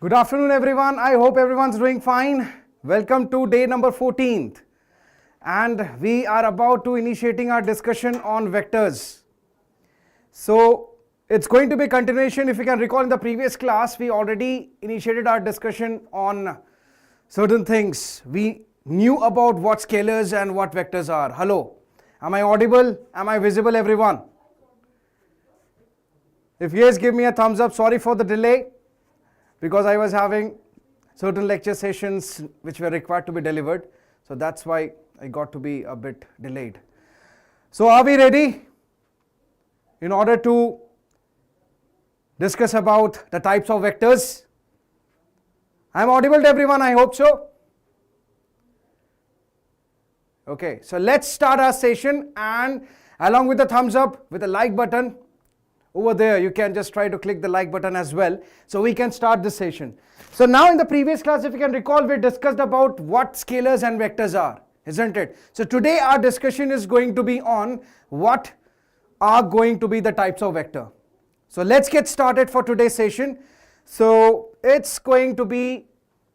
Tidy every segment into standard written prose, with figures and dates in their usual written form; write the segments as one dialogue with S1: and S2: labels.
S1: Good afternoon everyone. I hope everyone's doing fine. Welcome to day number 14th. And we are about to initiating our discussion on vectors. So it's going to be continuation. If you can recall, in the previous class we already initiated our discussion on certain things. We knew about what scalars and what vectors are. Hello. Am I audible? Am I visible, everyone? If yes, give me a thumbs up. Sorry for the delay, because I was having certain lecture sessions which were required to be delivered. So that's why I got to be a bit delayed. So are we ready in order to discuss about the types of vectors? I'm audible to everyone, I hope so. Okay, so let's start our session, and along with the thumbs up, with the like button over there, you can just try to click the like button as well, so we can start this session. So now in the previous class, if you can recall, we discussed about what scalars and vectors are, isn't it? So today our discussion is going to be on what are going to be the types of vector. So let's get started for today's session. So it's going to be,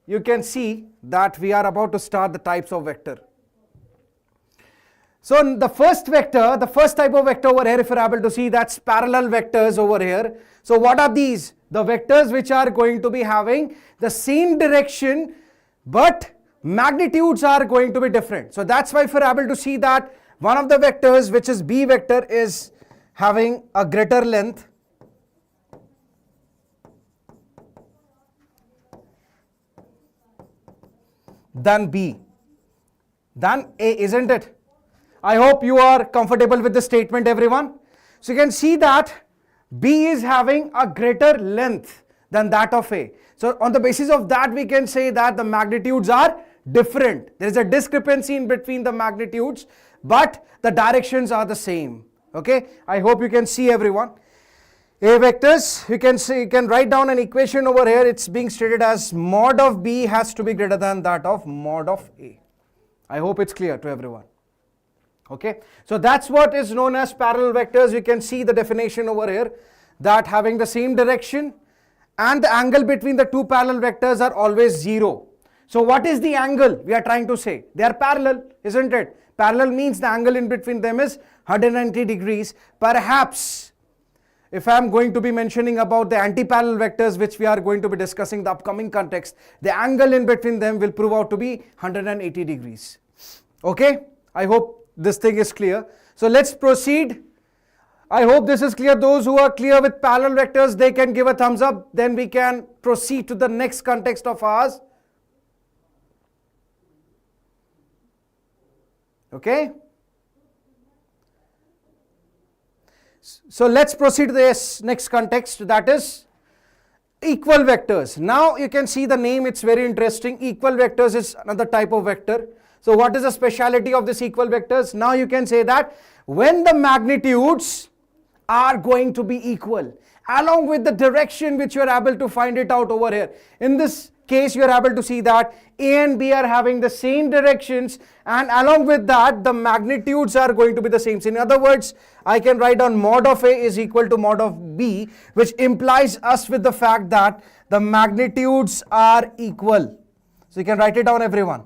S1: you can see that we are about to start the types of vector. So the first vector, the first type of vector over here, if you're able to see, that's parallel vectors over here. So what are these? The vectors which are going to be having the same direction, but magnitudes are going to be different. So that's why if you're able to see that one of the vectors, which is B vector, is having a greater length than B, than A, isn't it? I hope you are comfortable with the statement, everyone. So you can see that B is having a greater length than that of A. So on the basis of that, we can say that the magnitudes are different. There is a discrepancy in between the magnitudes, but the directions are the same. Okay, I hope you can see, everyone. A vectors, you can see, you can write down an equation over here. It's being stated as mod of B has to be greater than that of mod of A. I hope it's clear to everyone. Okay, so that's what is known as parallel vectors. You can see the definition over here, that having the same direction and the angle between the two parallel vectors are always 0. So what is the angle we are trying to say? They are parallel, isn't it? Parallel means the angle in between them is 190 degrees. Perhaps if I am going to be mentioning about the antiparallel vectors, which we are going to be discussing in the upcoming context, the angle in between them will prove out to be 180 degrees. Okay, I hope this thing is clear. So let's proceed. I hope this is clear. Those who are clear with parallel vectors, they can give a thumbs up. Then we can proceed to the next context of ours. Okay. So let's proceed to this next context, that is equal vectors. Now you can see the name, it's very interesting. Equal vectors is another type of vector. So what is the speciality of this equal vectors? Now you can say that when the magnitudes are going to be equal, along with the direction which you are able to find it out over here. In this case, you are able to see that A and B are having the same directions, and along with that, the magnitudes are going to be the same. So in other words, I can write down mod of A is equal to mod of B, which implies us with the fact that the magnitudes are equal. So you can write it down, everyone.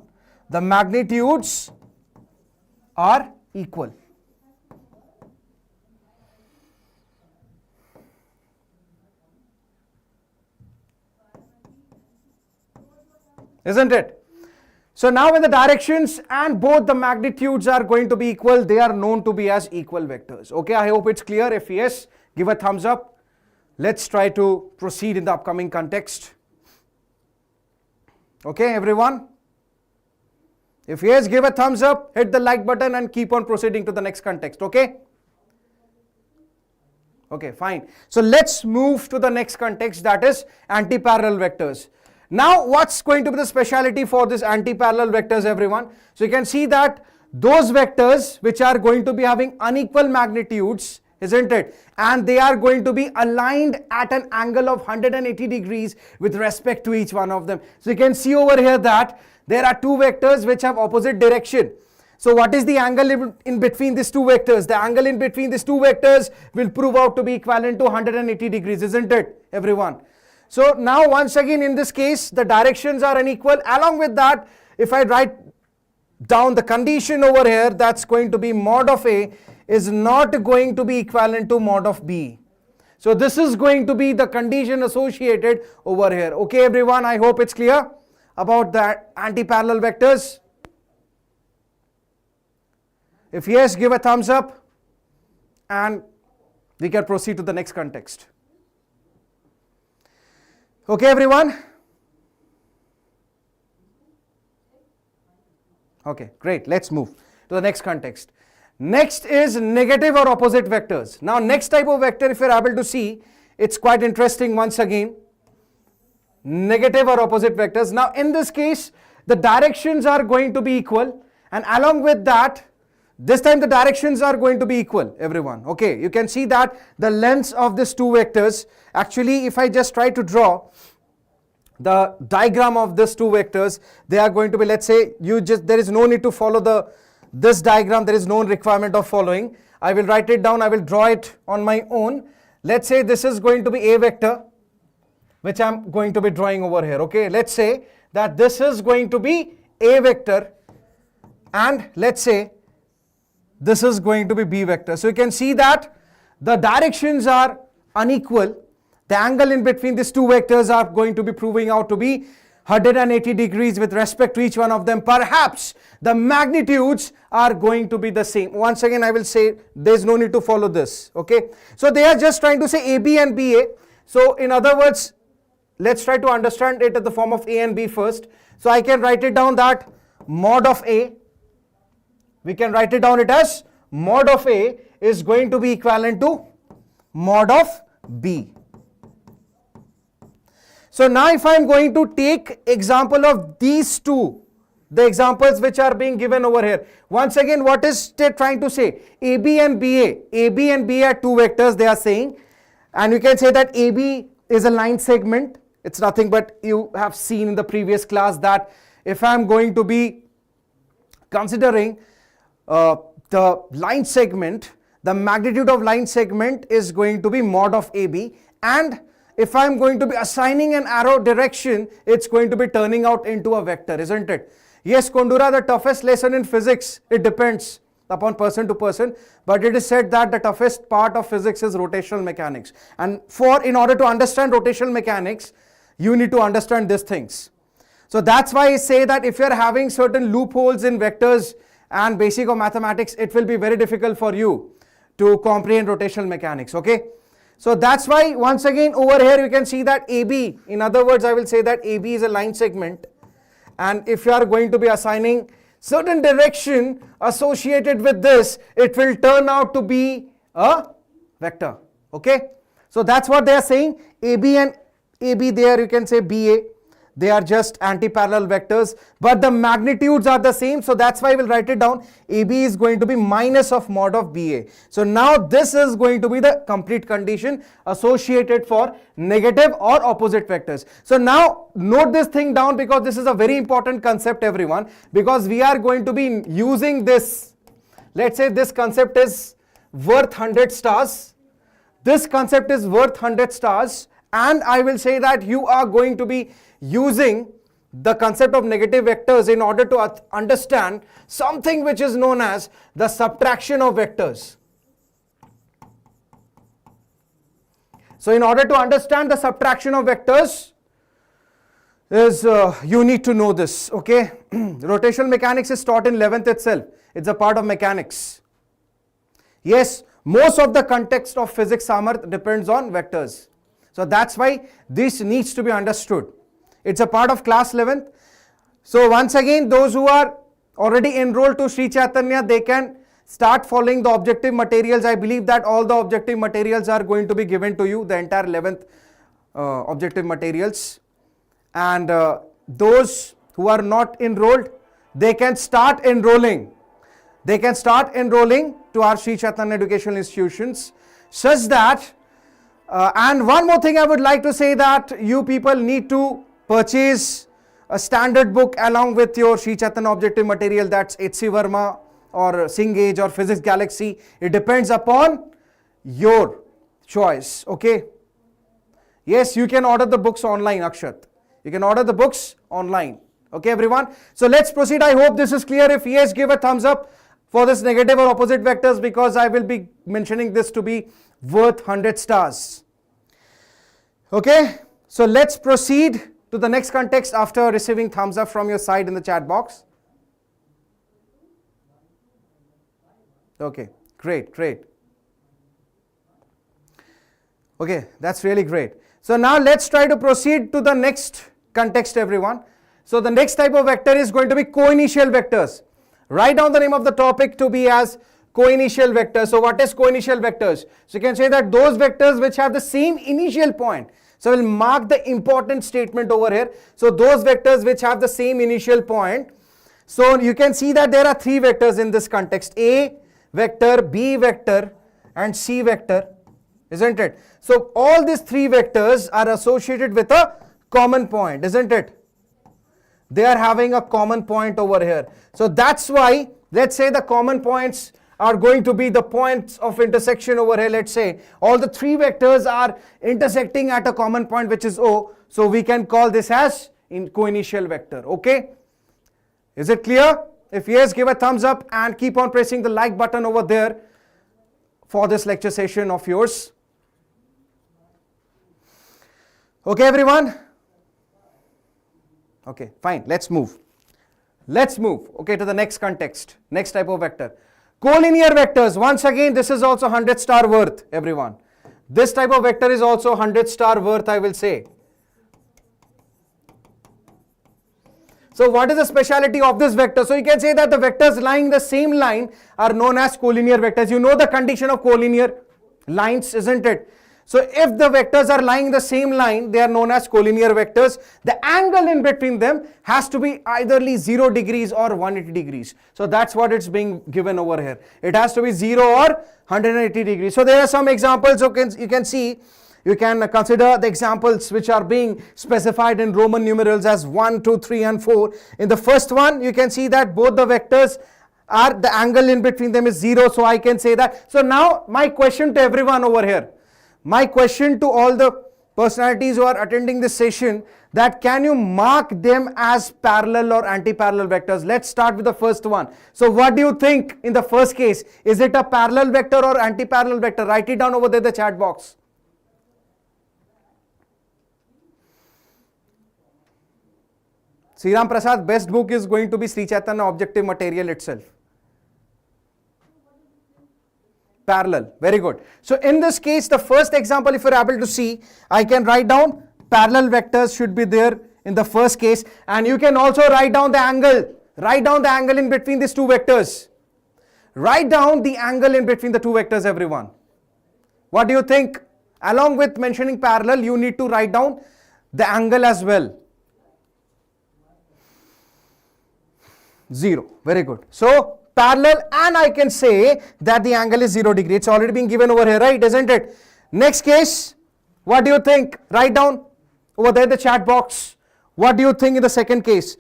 S1: The magnitudes are equal. Isn't it? So now when the directions and both the magnitudes are going to be equal, they are known to be as equal vectors. Okay, I hope it's clear. If yes, give a thumbs up. Let's try to proceed in the upcoming context. Okay, everyone? If yes, give a thumbs up, hit the like button, and keep on proceeding to the next context. Okay? Okay, fine. So let's move to the next context, that is antiparallel vectors. Now what's going to be the speciality for this antiparallel vectors, everyone? So you can see that those vectors which are going to be having unequal magnitudes, isn't it? And they are going to be aligned at an angle of 180 degrees with respect to each one of them. So you can see over here that there are two vectors which have opposite direction. So what is the angle in between these two vectors? The angle in between these two vectors will prove out to be equivalent to 180 degrees, isn't it, everyone? So now once again in this case the directions are unequal. Along with that, if I write down the condition over here, that's going to be mod of A is not going to be equivalent to mod of B. So this is going to be the condition associated over here. Okay everyone, I hope it's clear about the anti-parallel vectors. If yes, give a thumbs up and we can proceed to the next context. Okay everyone? Okay, great. Let's move to the next context. Next is negative or opposite vectors. Now next type of vector, if you're able to see, it's quite interesting once again. Negative or opposite vectors. Now in this case, the directions are going to be equal, and along with that, this time the directions are going to be equal, everyone. Okay, you can see that the lengths of these two vectors, actually if I just try to draw the diagram of these two vectors, they are going to be, let's say, there is no need to follow this diagram, there is no requirement of following. I will write it down, I will draw it on my own. Let's say this is going to be a vector, which I am going to be drawing over here. Okay, let's say that this is going to be a vector, and let's say this is going to be b vector. So you can see that the directions are unequal. The angle in between these two vectors are going to be proving out to be 180 degrees with respect to each one of them. Perhaps the magnitudes are going to be the same. Once again I will say there is no need to follow this. Okay, so they are just trying to say AB and BA. So in other words, let's try to understand it in the form of A and B first. So I can write it down that mod of A, we can write it down it as mod of A is going to be equivalent to mod of B. So now if I am going to take example of these two, the examples which are being given over here, once again what is they trying to say? AB and BA are two vectors they are saying, and you can say that AB is a line segment. It's nothing but you have seen in the previous class that if I am going to be considering the line segment, the magnitude of line segment is going to be mod of AB, and if I am going to be assigning an arrow direction, it's going to be turning out into a vector, isn't it? Yes, Kondura, the toughest lesson in physics, it depends upon person to person, but it is said that the toughest part of physics is rotational mechanics, and in order to understand rotational mechanics, you need to understand these things. So that's why I say that if you are having certain loopholes in vectors and basic of mathematics, it will be very difficult for you to comprehend rotational mechanics. Okay, so that's why once again over here you can see that AB, in other words I will say that AB is a line segment, and if you are going to be assigning certain direction associated with this, it will turn out to be a vector. Okay, so that's what they are saying. AB and AB, there you can say BA, they are just anti-parallel vectors, but the magnitudes are the same, so that's why I will write it down. AB is going to be minus of mod of BA. So now this is going to be the complete condition associated for negative or opposite vectors. So now note this thing down, because this is a very important concept, everyone, because we are going to be using this. Let's say this concept is worth 100 stars. This concept is worth 100 stars, and I will say that you are going to be using the concept of negative vectors in order to understand something which is known as the subtraction of vectors. So in order to understand the subtraction of vectors is you need to know this. Okay, rotational mechanics is taught in 11th itself. It's a part of mechanics. Yes, most of the context of physics Samarth depends on vectors. So that's why this needs to be understood. It's a part of class 11th. So once again, those who are already enrolled to Sri Chaitanya, they can start following the objective materials. I believe that all the objective materials are going to be given to you, the entire 11th objective materials. And those who are not enrolled, they can start enrolling. They can start enrolling to our Sri Chaitanya educational institutions, such that and one more thing I would like to say, that you people need to purchase a standard book along with your Sri Chaitanya objective material, that's H.C. Verma or Singh Age or Physics Galaxy. It depends upon your choice. Okay, Yes, you can order the books online, Akshat. You can order the books online. Okay, everyone. So let's proceed. I hope this is clear. If yes, give a thumbs up for this negative or opposite vectors, because I will be mentioning this to be worth 100 stars. Okay, so let's proceed to the next context after receiving thumbs up from your side in the chat box. Okay, great, great. Okay, that's really great. So now let's try to proceed to the next context, everyone. So the next type of vector is going to be co-initial vectors. Write down the name of the topic to be as co-initial vectors. So what is co-initial vectors? So you can say that those vectors which have the same initial point. So we'll mark the important statement over here. So those vectors which have the same initial point. So you can see that there are three vectors in this context: A vector, B vector, and C vector, isn't it? So all these three vectors are associated with a common point, isn't it? They are having a common point over here. So that's why, let's say the common points are going to be the points of intersection over here. Let's say all the three vectors are intersecting at a common point, which is O. So we can call this as co-initial vector. Okay? Is it clear? If yes, give a thumbs up and keep on pressing the like button over there for this lecture session of yours. Okay, everyone? Okay, fine. Let's move. Let's move, okay, to the next context, next type of vector. Collinear vectors. Once again, this is also 100 star worth, everyone. This type of vector is also 100 star worth, I will say. So what is the speciality of this vector? So you can say that the vectors lying in the same line are known as collinear vectors. You know the condition of collinear lines, isn't it? So if the vectors are lying in the same line, they are known as collinear vectors. The angle in between them has to be either 0 degrees or 180 degrees. So that's what it's being given over here. It has to be 0 or 180 degrees. So there are some examples you can see. You can consider the examples which are being specified in Roman numerals as 1, 2, 3 and 4. In the first one, you can see that both the vectors are, the angle in between them is 0. So I can say that. So now my question to everyone over here. My question to all the personalities who are attending this session, that can you mark them as parallel or anti-parallel vectors? Let's start with the first one. So what do you think in the first case? Is it a parallel vector or anti-parallel vector? Write it down over there in the chat box. Sriram Prasad, best book is going to be Sri Chaitanya Objective Material itself. Parallel, very good. So in this case, the first example, if you're able to see, I can write down parallel vectors should be there in the first case, and you can also write down the angle. Write down the angle in between these two vectors. Write down the angle in between the two vectors, everyone. What do you think? Along with mentioning parallel, you need to write down the angle as well. 0, very good. So parallel, and I can say that the angle is 0 degree. It's already been given over here, right? Isn't it? Next case, what do you think? Write down over there in the chat box. What do you think in the second case?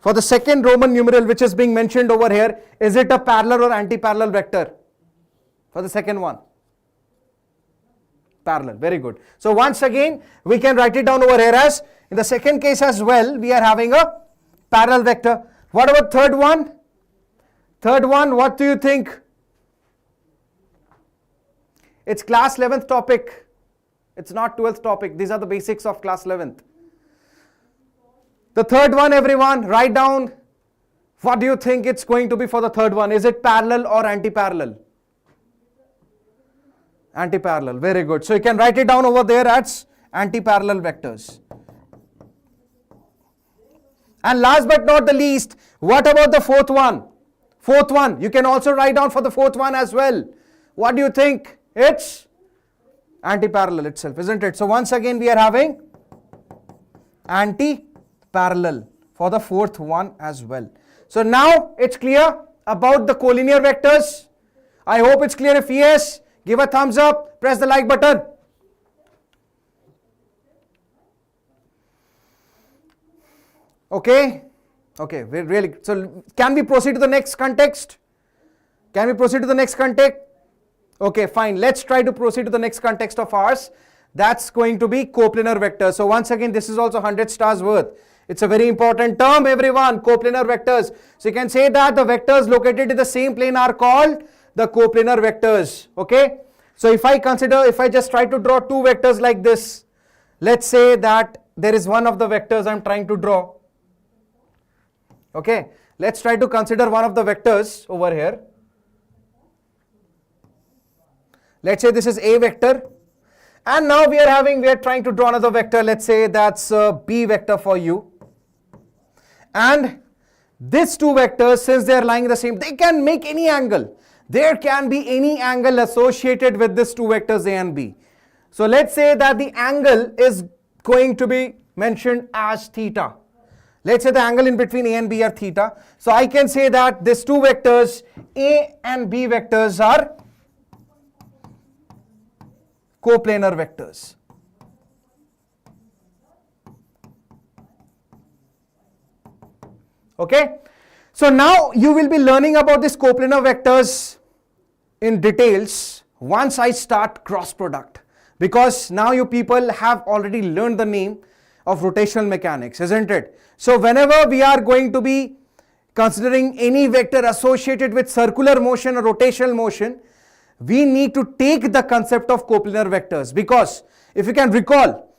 S1: For the second Roman numeral which is being mentioned over here, is it a parallel or anti-parallel vector? For the second one. Parallel, very good. So once again, we can write it down over here as, in the second case as well, we are having a parallel vector. What about third one? Third one, what do you think? It's class 11th topic. It's not 12th topic. These are the basics of class 11th. The third one, everyone, write down. What do you think it's going to be for the third one? Is it parallel or anti-parallel? Anti-parallel, very good. So you can write it down over there as anti-parallel vectors. And last but not the least, what about the fourth one? Fourth one, you can also write down for the fourth one as well. What do you think? It's anti-parallel itself, isn't it? So once again, we are having anti-parallel for the fourth one as well. So now it's clear about the collinear vectors. I hope it's clear. If yes, give a thumbs up, press the like button. Okay, okay, really. So can we proceed to the next context? Can we proceed to the next context? Okay, fine. Let's try to proceed to the next context of ours. That's going to be coplanar vectors. So once again, this is also 100 stars worth. It's a very important term, everyone, coplanar vectors. So you can say that the vectors located in the same plane are called the coplanar vectors. Okay. So if I just try to draw two vectors like this, let's say that there is one of the vectors I'm trying to draw. Okay. Let's try to consider one of the vectors over here. Let's say this is A vector. And now we are trying to draw another vector. Let's say that's B vector for you. And these two vectors, since they are lying in the same, they can make any angle. There can be any angle associated with these two vectors A and B. So let's say that the angle is going to be mentioned as theta. Let's say the angle in between A and B are theta. So I can say that these two vectors A and B vectors are coplanar vectors. Okay. So now you will be learning about these coplanar vectors in details once I start cross product, because now you people have already learned the name of rotational mechanics, isn't it? So whenever we are going to be considering any vector associated with circular motion or rotational motion, we need to take the concept of coplanar vectors, because if you can recall,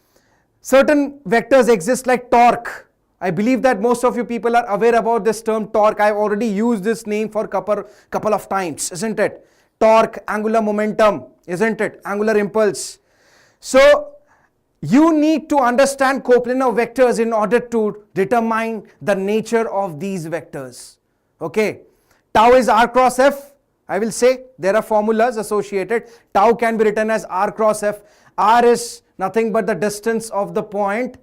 S1: certain vectors exist like torque. I believe that most of you people are aware about this term torque. I've already used this name for couple of times, isn't it? Torque, angular momentum, isn't it? Angular impulse. So you need to understand coplanar vectors in order to determine the nature of these vectors. Okay. Tau is r cross f. I will say there are formulas associated. Tau can be written as r cross f. R is nothing but the distance of the point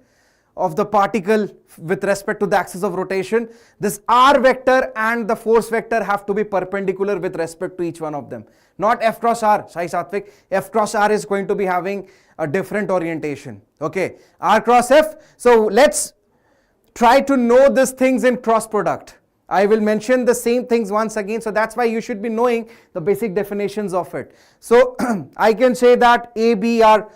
S1: of the particle with respect to the axis of rotation. This r vector and the force vector have to be perpendicular with respect to each one of them. Not f cross r, Sai Satvik. F cross r is going to be having a different orientation. Okay, r cross f. So let's try to know these things in cross product. I will mention the same things once again, so that's why you should be knowing the basic definitions of it. So I can say that A, B are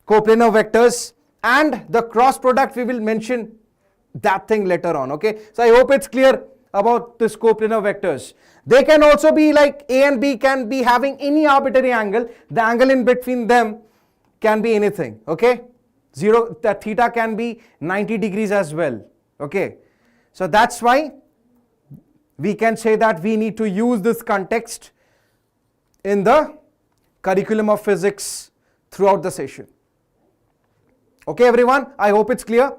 S1: coplanar vectors, and the cross product we will mention that thing later on. Okay, so I hope it's clear about this coplanar vectors. They can also be like A and B can be having any arbitrary angle. The angle in between them can be anything. Okay, the theta can be 90 degrees as well. Okay, so that's why we can say that we need to use this context in the curriculum of physics throughout the session. Okay everyone, I hope it's clear.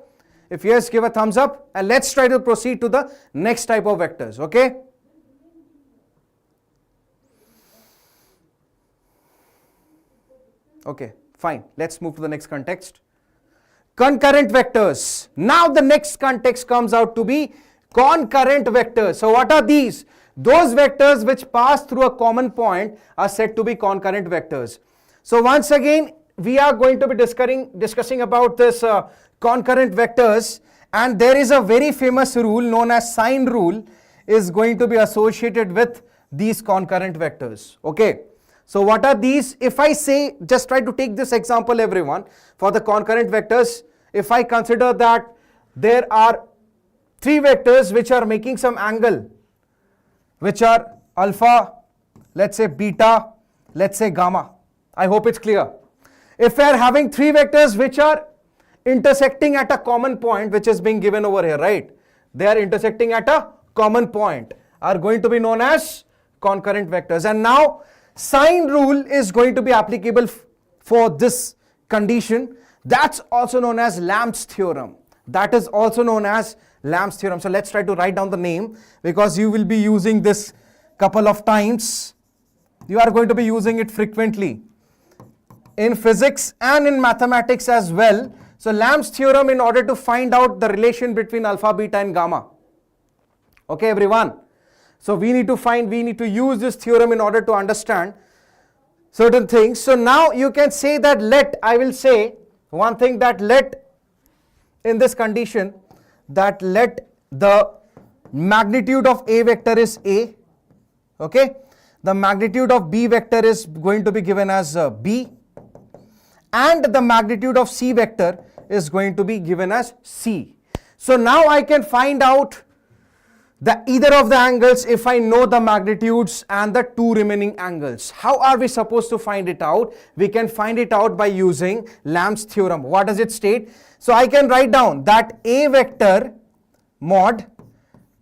S1: If yes, give a thumbs up, and let's try to proceed to the next type of vectors. Okay. Okay, fine. Let's move to the next context. Concurrent vectors. Now the next context comes out to be concurrent vectors. So what are these? Those vectors which pass through a common point are said to be concurrent vectors. So once again, we are going to be discussing about this concurrent vectors, and there is a very famous rule known as sign rule is going to be associated with these concurrent vectors. Okay. So what are these? If I say, just try to take this example everyone, for the concurrent vectors, if I consider that there are three vectors which are making some angle, which are alpha, let's say beta, let's say gamma. I hope it's clear. If we are having three vectors which are intersecting at a common point, which is being given over here, right? They are intersecting at a common point, are going to be known as concurrent vectors. And now sign rule is going to be applicable for this condition. That's also known as Lamb's theorem. That is also known as Lamb's theorem. So let's try to write down the name, because you will be using this couple of times. You are going to be using it frequently in physics and in mathematics as well. So Lamb's theorem, in order to find out the relation between alpha, beta and gamma. Okay everyone. So we need to use this theorem in order to understand certain things. So now you can say that I will say one thing, that in this condition, that let the magnitude of A vector is A. Okay. The magnitude of B vector is going to be given as B. and the magnitude of C vector is going to be given as C. So now I can find out the either of the angles if I know the magnitudes and the two remaining angles. How are we supposed to find it out? We can find it out by using Lamb's theorem. What does it state? So I can write down that A vector mod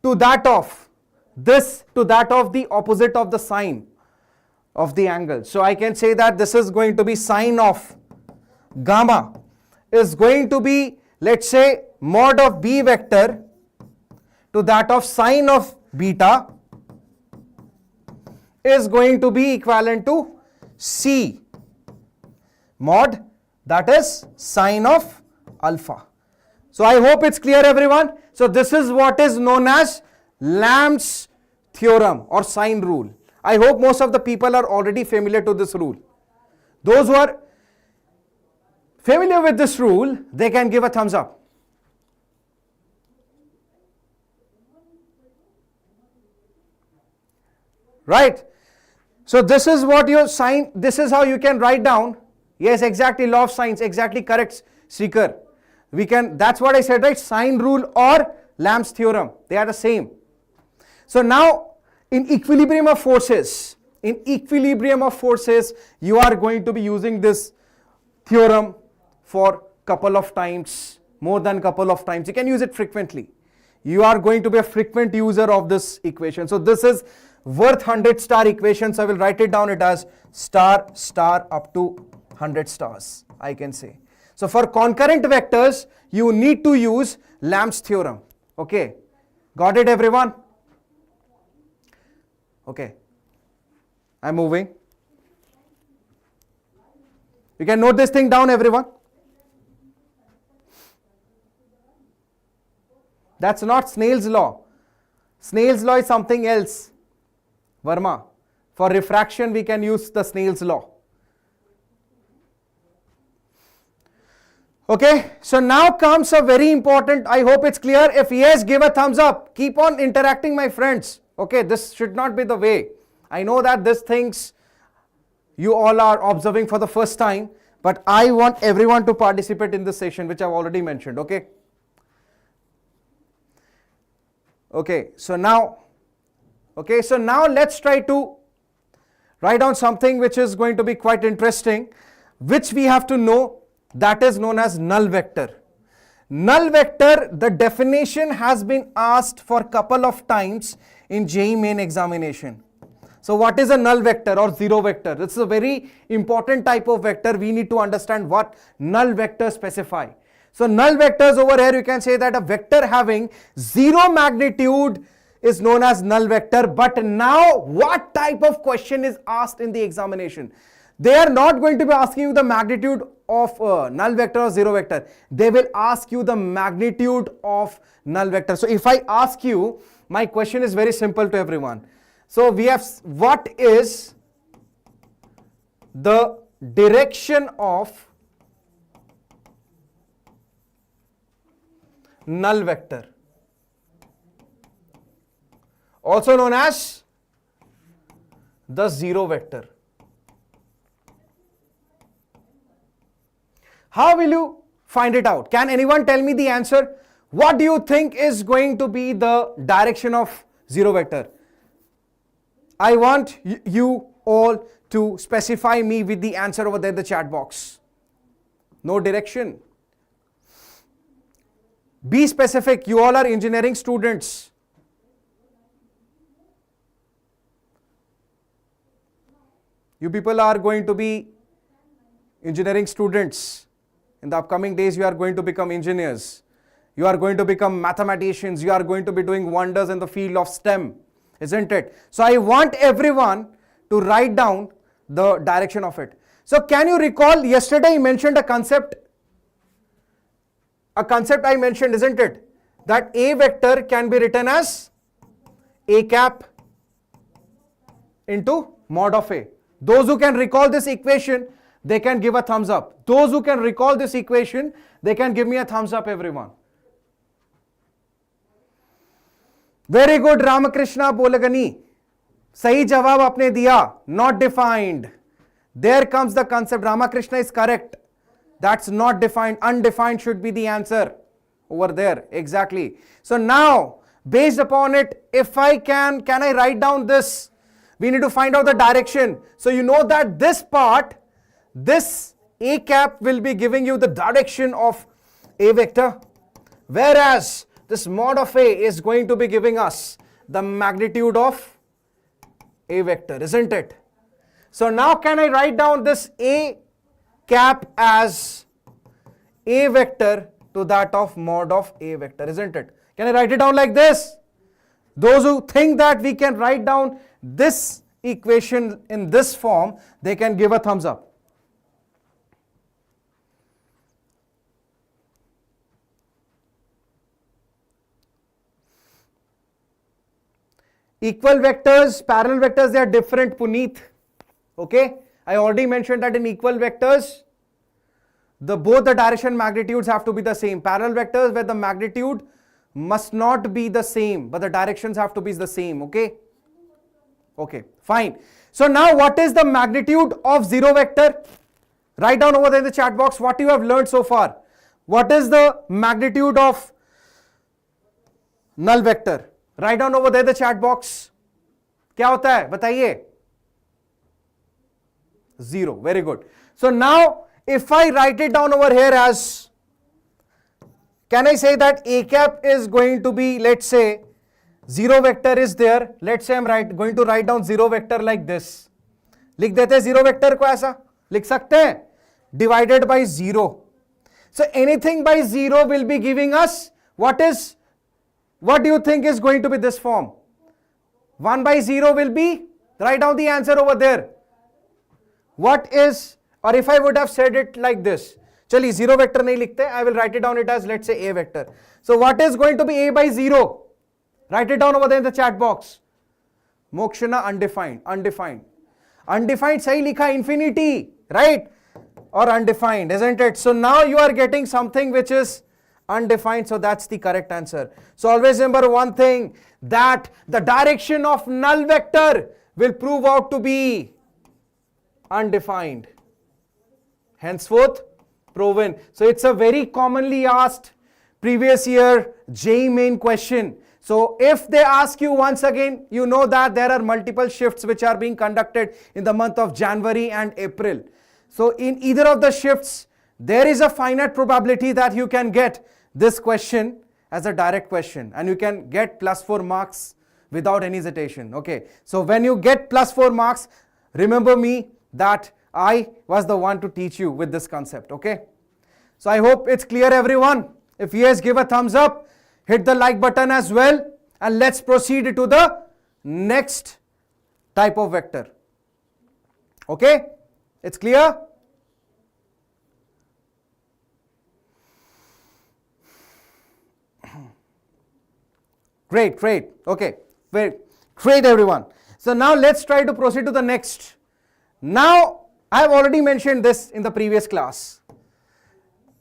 S1: to that of this to that of the opposite of the sine of the angle. So I can say that this is going to be sine of gamma is going to be, let's say, mod of B vector to that of sine of beta is going to be equivalent to C mod, that is sine of alpha. So I hope it's clear, everyone. So this is what is known as Lamb's theorem or sine rule. I hope most of the people are already familiar to this rule. Those who are familiar with this rule, they can give a thumbs up. Right? So this is what your sine, this is how you can write down. Yes, exactly, law of sines, exactly correct, Seeker. We can, that's what I said, right? Sine rule or Lamb's theorem, they are the same. So now in equilibrium of forces, you are going to be using this theorem for couple of times, more than couple of times. You can use it frequently. You are going to be a frequent user of this equation. So this is worth 100 star equation. So I will write it down it as star star up to 100 stars, I can say. So for concurrent vectors, you need to use Lamb's theorem. Okay, got it, everyone? Okay, I'm moving. You can note this thing down, everyone. That's not Snell's law. Snell's law is something else. Verma. For refraction, we can use the Snell's law. Okay, so now comes a very important, I hope it's clear. If yes, give a thumbs up. Keep on interacting, my friends. Okay, this should not be the way. I know that these things you all are observing for the first time, but I want everyone to participate in this session, which I've already mentioned. Okay. Okay, so now let's try to write down something which is going to be quite interesting, which we have to know, that is known as null vector. Null vector, the definition has been asked for a couple of times in JEE main examination. So what is a null vector or zero vector? This is a very important type of vector. We need to understand what null vectors specify. So null vectors over here, you can say that a vector having zero magnitude is known as null vector. But now what type of question is asked in the examination? They are not going to be asking you the magnitude of null vector or zero vector. They will ask you the magnitude of null vector. So if I ask you, my question is very simple to everyone. So we have, what is the direction of null vector, also known as the zero vector? How will you find it out? Can anyone tell me the answer? What do you think is going to be the direction of zero vector? I want you all to specify me with the answer over there in the chat box. No direction. Be specific. You all are engineering students. You people are going to be engineering students. In the upcoming days, you are going to become engineers. You are going to become mathematicians. You are going to be doing wonders in the field of STEM, isn't it? So I want everyone to write down the direction of it. So can you recall yesterday I mentioned a concept I mentioned, isn't it? That A vector can be written as A cap into mod of A. Those who can recall this equation, they can give a thumbs up. Those who can recall this equation, they can give me a thumbs up, everyone. Very good, Ramakrishna Bolagani. Sahi jawab apne diya. Not defined. There comes the concept. Ramakrishna is correct. That's not defined. Undefined should be the answer over there. Exactly. So now, based upon it, if I can I write down this? We need to find out the direction. So you know that this part, this A cap will be giving you the direction of A vector, whereas this mod of A is going to be giving us the magnitude of A vector, isn't it? So now can I write down this A cap as A vector to that of mod of A vector, isn't it? Can I write it down like this? Those who think that we can write down this equation in this form, they can give a thumbs up. Equal vectors, parallel vectors, they are different, Puneet. Okay, I already mentioned that in equal vectors, both the direction magnitudes have to be the same. Parallel vectors, where the magnitude must not be the same, but the directions have to be the same. Okay, okay, fine. So now what is the magnitude of zero vector? Write down over there in the chat box what you have learned so far. What is the magnitude of null vector? Write down over there the chat box. क्या होता है बताइए? 0. Very good. So now if I write it down over here as, can I say that A cap is going to be, let's say, zero vector is there. Let's say I'm going to write down zero vector like this. लिख देते हैं zero vector को ऐसा लिख सकते हैं, divided by 0. So anything by 0 will be giving us what do you think is going to be this form? 1 by 0 will be, write down the answer over there. What is, or if I would have said it like this, chali zero vector nahi likhte, I will write it down it as, let's say, A vector. So what is going to be A by 0? Write it down over there in the chat box. Mokshana, undefined, undefined. Undefined sahi likha, infinity, right? Or undefined, isn't it? So now you are getting something which is undefined, so that's the correct answer. So always remember one thing, that the direction of null vector will prove out to be undefined. Henceforth, proven. So it's a very commonly asked previous year JEE main question. So if they ask you once again, you know that there are multiple shifts which are being conducted in the month of January and April. So in either of the shifts, there is a finite probability that you can get this question as a direct question, and you can get +4 marks without any hesitation. Okay, so when you get +4 marks, remember me that I was the one to teach you with this concept. Okay, so I hope it's clear, everyone. If yes, give a thumbs up, hit the like button as well, and let's proceed to the next type of vector. Okay, it's clear? Great, great. Okay, great everyone. So now let's try to proceed to the next. Now I have already mentioned this in the previous class.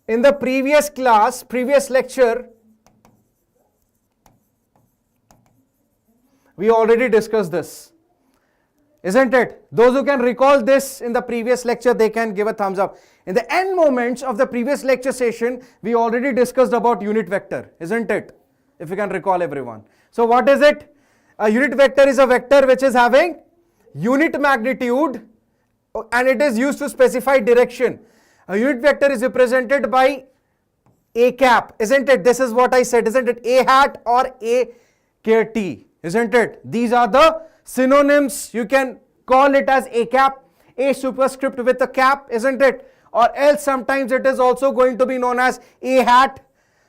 S1: In the previous class, previous lecture, we already discussed this, isn't it? Those who can recall this in the previous lecture, they can give a thumbs up. In the end moments of the previous lecture session, we already discussed about unit vector, isn't it? If you can recall, everyone. So what is it? A unit vector is a vector which is having unit magnitude and it is used to specify direction. A unit vector is represented by A cap, isn't it? This is what I said, isn't it? A hat or A kt, isn't it? These are the synonyms. You can call it as A cap, A superscript with a cap, isn't it? Or else sometimes it is also going to be known as A hat,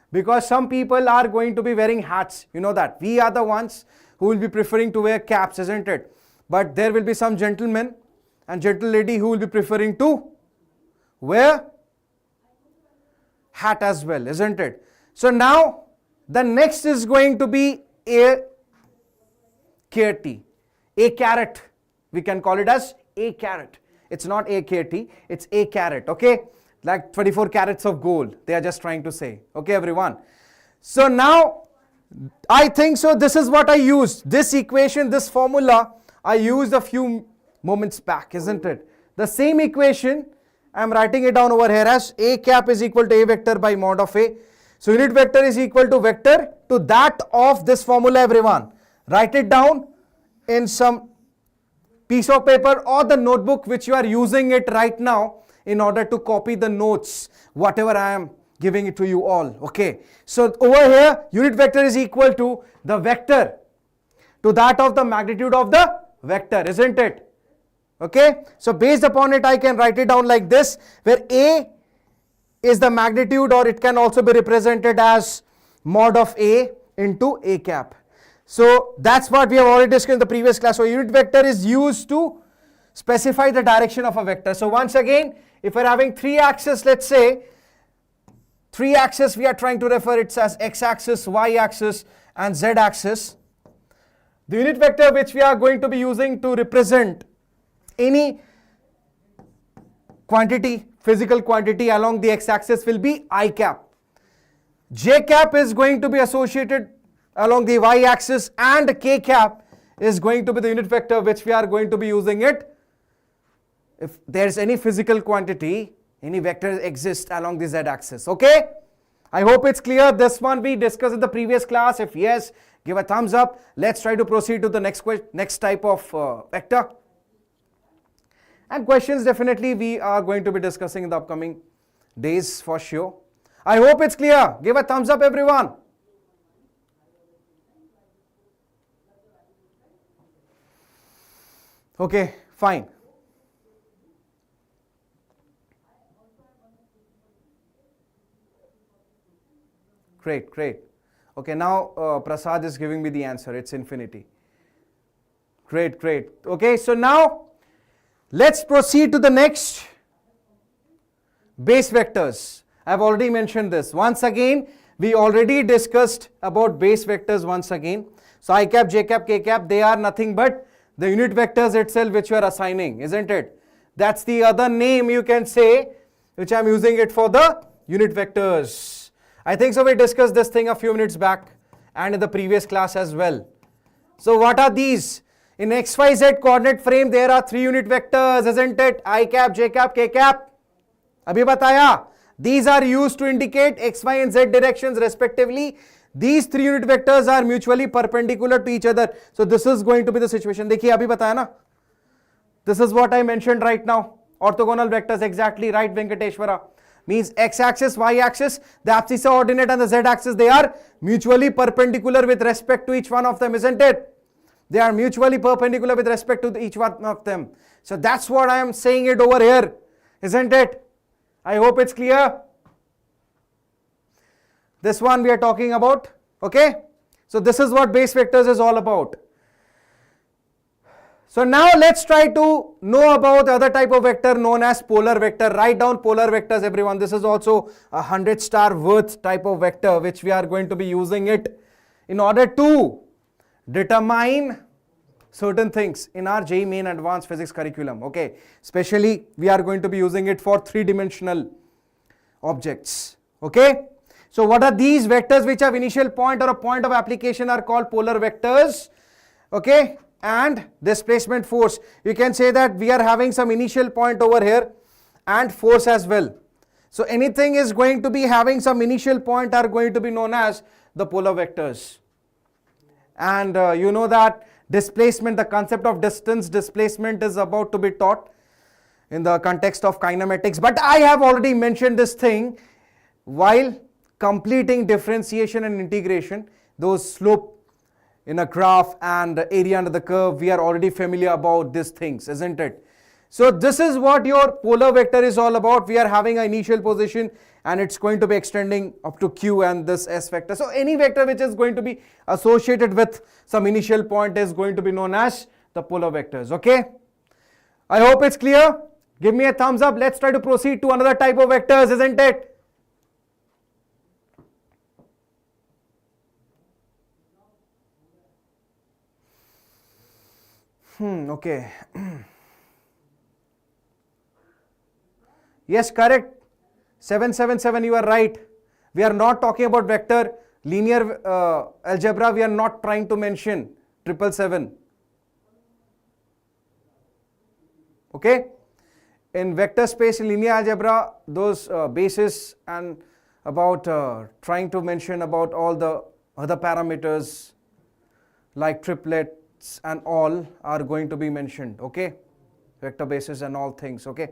S1: because some people are going to be wearing hats. You know that. We are the ones who will be preferring to wear caps, isn't it? But there will be some gentlemen and gentle lady who will be preferring to wear hat as well, isn't it? So now the next is going to be A kt, A caret. We can call it as A caret. It's not A kt, it's A caret, okay? Like 24 carats of gold, they are just trying to say. Okay, everyone. So now, I think so this is what I used. This equation, this formula, I used a few moments back, isn't it? The same equation, I am writing it down over here as A cap is equal to A vector by mod of A. So unit vector is equal to vector to that of this formula, everyone. Write it down in some piece of paper or the notebook which you are using it right now in order to copy the notes, whatever I am giving it to you all. Okay. So over here, unit vector is equal to the vector to that of the magnitude of the vector, isn't it? Okay. So based upon it, I can write it down like this, where A is the magnitude, or it can also be represented as mod of A into A cap. So that's what we have already discussed in the previous class. So unit vector is used to specify the direction of a vector. So once again, if we're having three axes, let's say, three axes we are trying to refer it as x-axis, y-axis and z-axis. The unit vector which we are going to be using to represent any quantity, physical quantity along the x-axis will be I cap. J cap is going to be associated along the y-axis, and k cap is going to be the unit vector which we are going to be using it if there is any physical quantity, any vector exists along the z-axis. Okay, I hope it's clear. This one we discussed in the previous class. If yes, give a thumbs up. Let's try to proceed to the next type of vector. And questions definitely we are going to be discussing in the upcoming days for sure. I hope it's clear. Give a thumbs up, everyone. Okay, fine. Great, great. Okay, now Prasad is giving me the answer. It's infinity. Great, great. Okay, so now let's proceed to the next base vectors. I've already mentioned this. Once again, we already discussed about base vectors once again. So I cap, j cap, k cap, they are nothing but the unit vectors itself which you are assigning, isn't it? That's the other name you can say, which I'm using it for the unit vectors. I think so we discussed this thing a few minutes back and in the previous class as well. So what are these? In XYZ coordinate frame, there are three unit vectors, isn't it? I cap, j cap, k cap. Abhi bataya. These are used to indicate x, y and z directions respectively. These three unit vectors are mutually perpendicular to each other. So this is going to be the situation. देखिए अभी बताया ना? This is what I mentioned right now. Orthogonal vectors, exactly right, Venkateshwara. Means x-axis, y-axis, the abscissa ordinate and the z-axis, they are mutually perpendicular with respect to each one of them, isn't it? They are mutually perpendicular with respect to each one of them. So that's what I am saying it over here, isn't it? I hope it's clear. This one we are talking about, okay? So this is what base vectors is all about. So now let's try to know about the other type of vector known as polar vector. Write down polar vectors, everyone. This is also a 100-star worth type of vector which we are going to be using it in order to determine certain things in our JEE Main Advanced Physics curriculum. Okay, especially we are going to be using it for three-dimensional objects. Okay, so what are these vectors which have initial point or a point of application are called polar vectors. Okay, and displacement force. You can say that we are having some initial point over here and force as well. So anything is going to be having some initial point are going to be known as the polar vectors. And you know that displacement, the concept of distance displacement is about to be taught in the context of kinematics. But I have already mentioned this thing while completing differentiation and integration. Those slope in a graph and area under the curve, we are already familiar about these things, isn't it? So this is what your polar vector is all about. We are having an initial position and it's going to be extending up to Q and this S vector. So any vector which is going to be associated with some initial point is going to be known as the polar vectors. Okay, I hope it's clear. Give me a thumbs up. Let's try to proceed to another type of vectors, isn't it? Okay. Yes, correct. 777, you are right. We are not talking about vector. Linear algebra, we are not trying to mention. 777. Okay. in vector space in linear algebra, those bases and about trying to mention about all the other parameters like triplets and all are going to be mentioned, okay? Vector bases and all things, okay?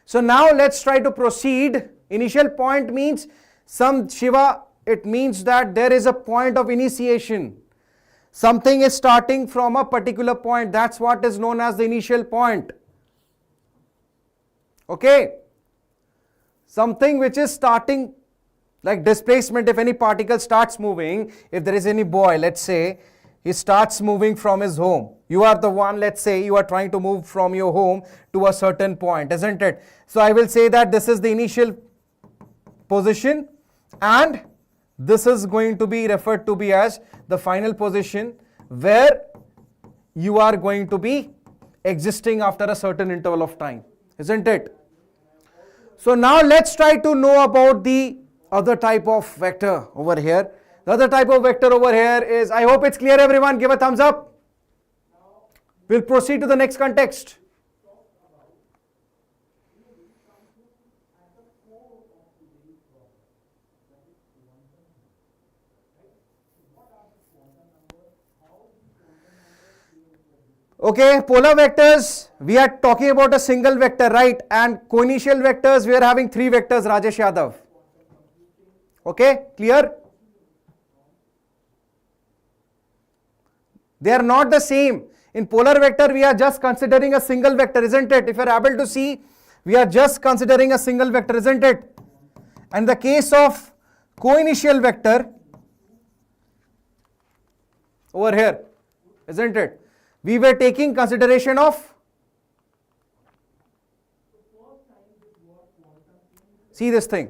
S1: So now let's try to proceed. Initial point means some Shiva, it means that there is a point of initiation. Something is starting from a particular point. That's what is known as the initial point. Okay? Something which is starting, like displacement, if any particle starts moving, if there is any boy, let's say, he starts moving from his home. You are the one, let's say, you are trying to move from your home to a certain point, isn't it? So I will say that this is the initial position and this is going to be referred to be as the final position where you are going to be existing after a certain interval of time, isn't it? So now let's try to know about the other type of vector over here. The other type of vector over here is, I hope it's clear everyone, give a thumbs up. We'll proceed to the next context. Okay, polar vectors, we are talking about a single vector, right? And co-initial vectors, we are having three vectors, Rajesh Yadav. Okay, clear? They are not the same. In polar vector, we are just considering a single vector, isn't it? If you are able to see, we are just considering a single vector, isn't it? And the case of co-initial vector, over here, isn't it? We were taking consideration of, see this thing,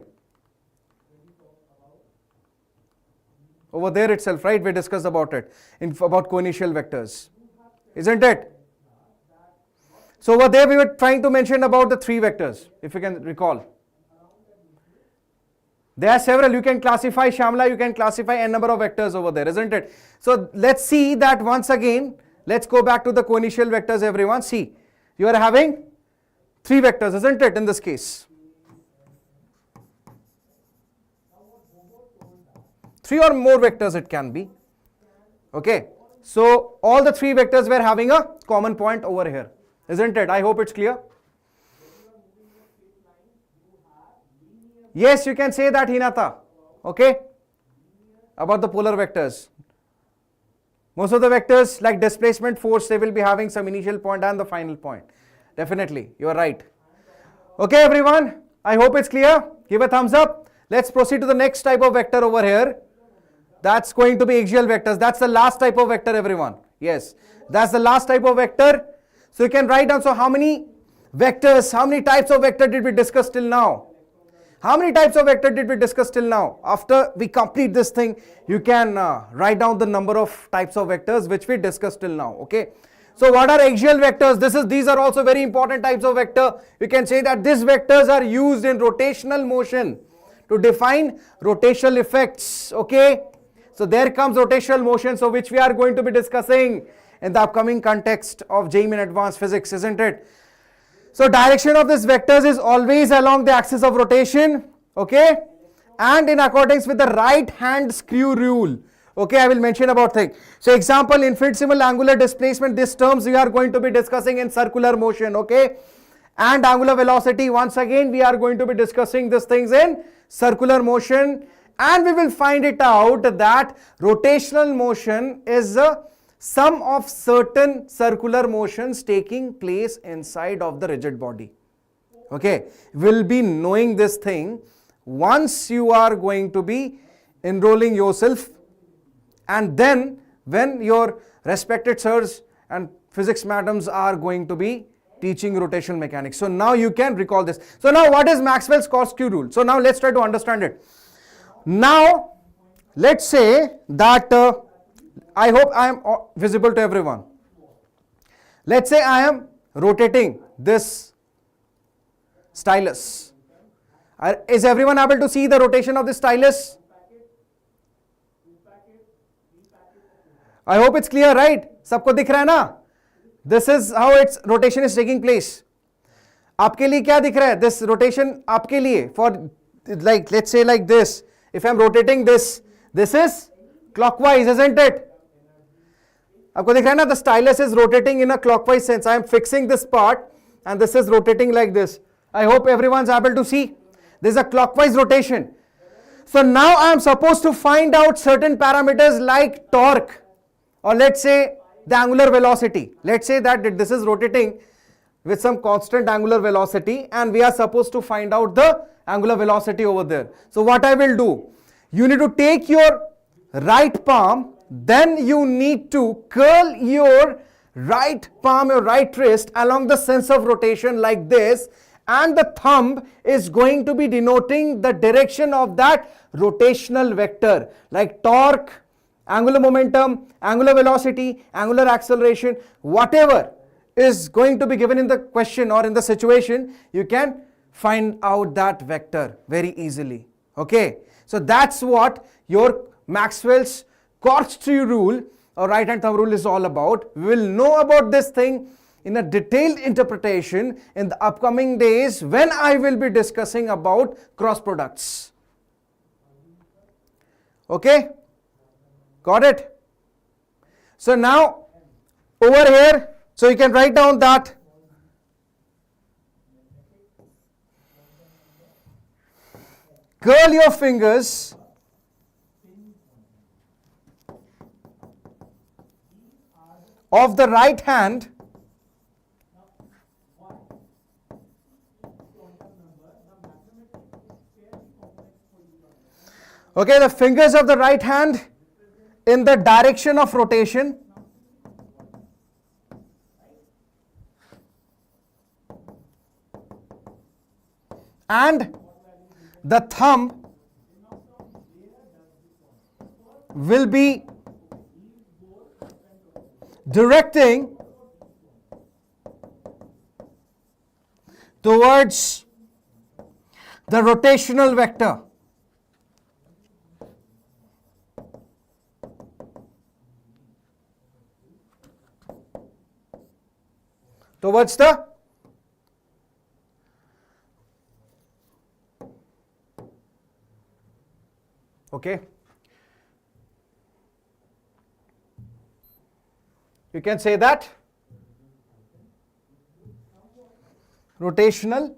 S1: over there itself, right? We discussed about it, about co-initial vectors, isn't it? So over there we were trying to mention about the three vectors, if you can recall. There are several, you can classify, Shamla, you can classify n number of vectors over there, isn't it? So let's see that once again. Let's go back to the co-initial vectors, everyone. See, you are having three vectors, isn't it, in this case? Three or more vectors it can be. Okay, so all the three vectors were having a common point over here, isn't it? I hope it's clear. Yes, you can say that, Hinata. Okay, about the polar vectors. Most of the vectors like displacement, force, they will be having some initial point and the final point. Definitely, you are right. Okay, everyone, I hope it's clear. Give a thumbs up. Let's proceed to the next type of vector over here. That's going to be axial vectors. That's the last type of vector, everyone. Yes, that's the last type of vector. So you can write down, so how many vectors, how many types of vector did we discuss till now? How many types of vector did we discuss till now? After we complete this thing, you can write down the number of types of vectors which we discussed till now. Okay. So what are axial vectors? These are also very important types of vector. You can say that these vectors are used in rotational motion to define rotational effects. Okay. So there comes rotational motion, so which we are going to be discussing in the upcoming context of JEE in advanced physics, isn't it? So direction of these vectors is always along the axis of rotation, okay, and in accordance with the right hand screw rule. Okay, I will mention about things. So example, infinitesimal angular displacement, these terms we are going to be discussing in circular motion, okay, and angular velocity, once again we are going to be discussing these things in circular motion, and we will find it out that rotational motion is a sum of certain circular motions taking place inside of the rigid body. Okay, we'll be knowing this thing once you are going to be enrolling yourself, and then when your respected sirs and physics madams are going to be teaching rotational mechanics. So now you can recall this. So now what is Maxwell's Corkscrew rule? So now let's try to understand it. Now let's say that I hope I am visible to everyone. Let's say I am rotating this stylus. Is everyone able to see the rotation of the stylus? I hope it's clear, right? Sabko dikh raha hai na? This is how its rotation is taking place. आपके लिए क्या दिख रहा है? This rotation आपके लिए, for like let's say like this, if I'm rotating this is clockwise, isn't it? आपको दिख रहा है ना? The stylus is rotating in a clockwise sense. I am fixing this part and this is rotating like this. I hope everyone's able to see. This is a clockwise rotation. So now I am supposed to find out certain parameters like torque, or let's say the angular velocity. Let's say that this is rotating with some constant angular velocity and we are supposed to find out the angular velocity over there. So what I will do, you need to take your right palm, then you need to curl your right palm, your right wrist along the sense of rotation like this, and the thumb is going to be denoting the direction of that rotational vector like torque, angular momentum, angular velocity, angular acceleration, whatever is going to be given in the question or in the situation, you can find out that vector very easily. Okay, so that's what your Maxwell's corkscrew rule or right hand thumb rule is all about. We will know about this thing in a detailed interpretation in the upcoming days when I will be discussing about cross products. Okay, got it? So now over here, so you can write down that curl your fingers of the right hand okay, the fingers of the right hand in the direction of rotation and the thumb will be directing towards the rotational vector. Towards the okay. You can say that rotational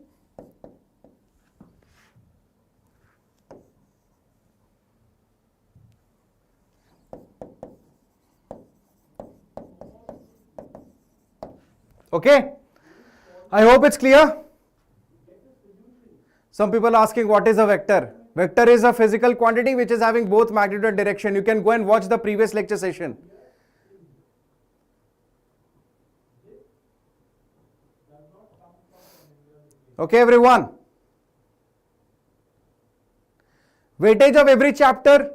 S1: okay. I hope it's clear. Some people are asking what is a vector. Vector is a physical quantity which is having both magnitude and direction. You can go and watch the previous lecture session. Okay, everyone. Weightage of every chapter.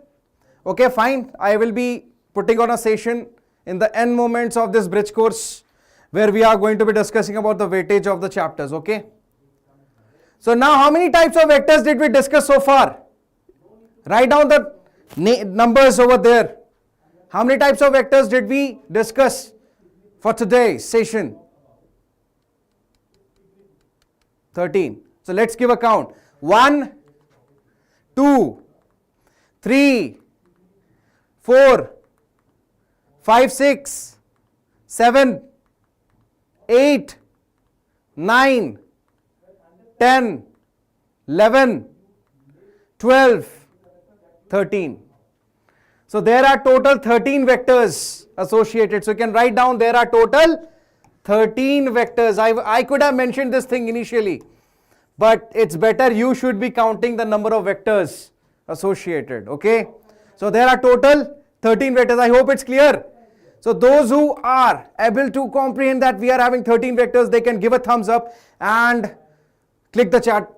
S1: Okay, fine. I will be putting on a session in the end moments of this bridge course where we are going to be discussing about the weightage of the chapters. Okay. So now how many types of vectors did we discuss so far? Write down the numbers over there. How many types of vectors did we discuss for today's session? 13. So let's give a count. 1, 2, 3, 4, 5, 6, 7, 8, 9, 10, 11, 12, 13. So there are total 13 vectors associated. So you can write down there are total 13 vectors. I could have mentioned this thing initially, but it's better you should be counting the number of vectors associated. Okay. So there are total 13 vectors. I hope it's clear. So those who are able to comprehend that we are having 13 vectors, they can give a thumbs up and click the chat.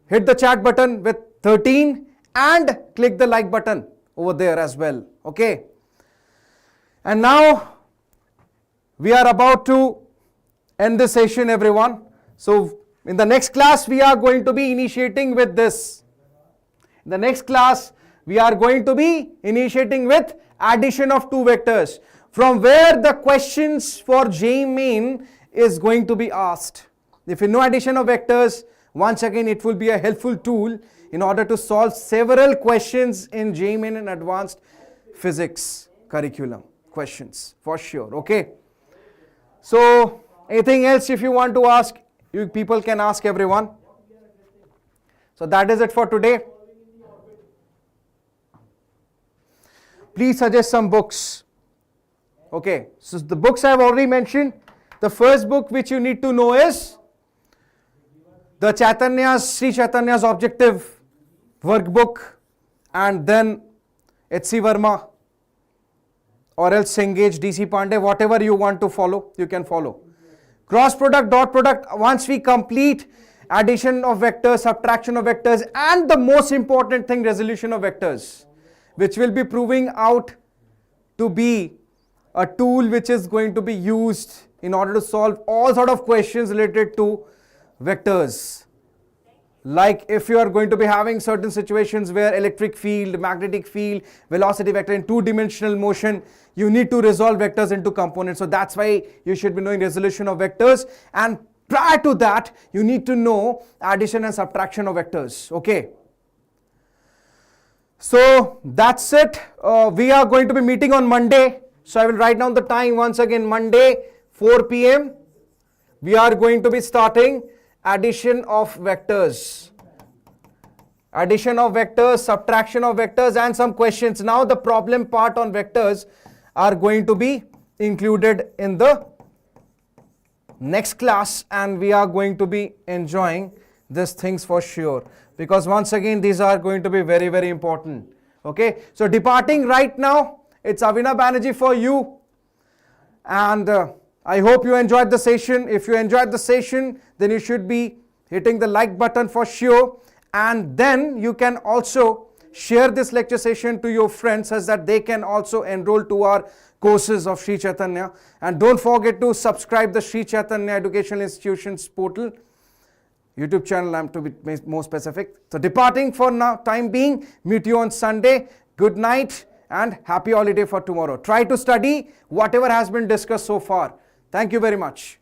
S1: Hit the chat button with 13 and click the like button over there as well. Okay. And now we are about to end this session, everyone. So in the next class, we are going to be initiating with this. In the next class, we are going to be initiating with addition of two vectors, from where the questions for JEE Main is going to be asked. If you know addition of vectors, once again it will be a helpful tool in order to solve several questions in JEE Main and Advanced Physics curriculum questions for sure. Okay. So anything else if you want to ask, you people can ask everyone. So that is it for today. Please suggest some books. Okay, so the books I have already mentioned. The first book which you need to know is the Sri Chaitanya's Objective Workbook, and then H.C. Verma or else Engage, D.C. Pandey, whatever you want to follow, you can follow. Cross product, dot product, once we complete addition of vectors, subtraction of vectors, and the most important thing, resolution of vectors, which will be proving out to be a tool which is going to be used in order to solve all sort of questions related to vectors. Like if you are going to be having certain situations where electric field, magnetic field, velocity vector in two-dimensional motion, you need to resolve vectors into components. So that's why you should be knowing resolution of vectors, and prior to that you need to know addition and subtraction of vectors. Okay. So that's it. We are going to be meeting on Monday. So I will write down the time once again. Monday 4 p.m. we are going to be starting addition of vectors. Addition of vectors, subtraction of vectors, and some questions. Now the problem part on vectors are going to be included in the next class, and we are going to be enjoying these things for sure, because once again these are going to be very, very important. Okay, so departing right now, it's Avina Banerjee for you, and I hope you enjoyed the session. If you enjoyed the session, then you should be hitting the like button for sure, and then you can also share this lecture session to your friends such that they can also enroll to our courses of Sri Chaitanya. And don't forget to subscribe the Sri Chaitanya Educational Institutions portal YouTube channel, I'm to be more specific. So departing for now, time being, meet you on Sunday. Good night and happy holiday for tomorrow. Try to study whatever has been discussed so far. Thank you very much.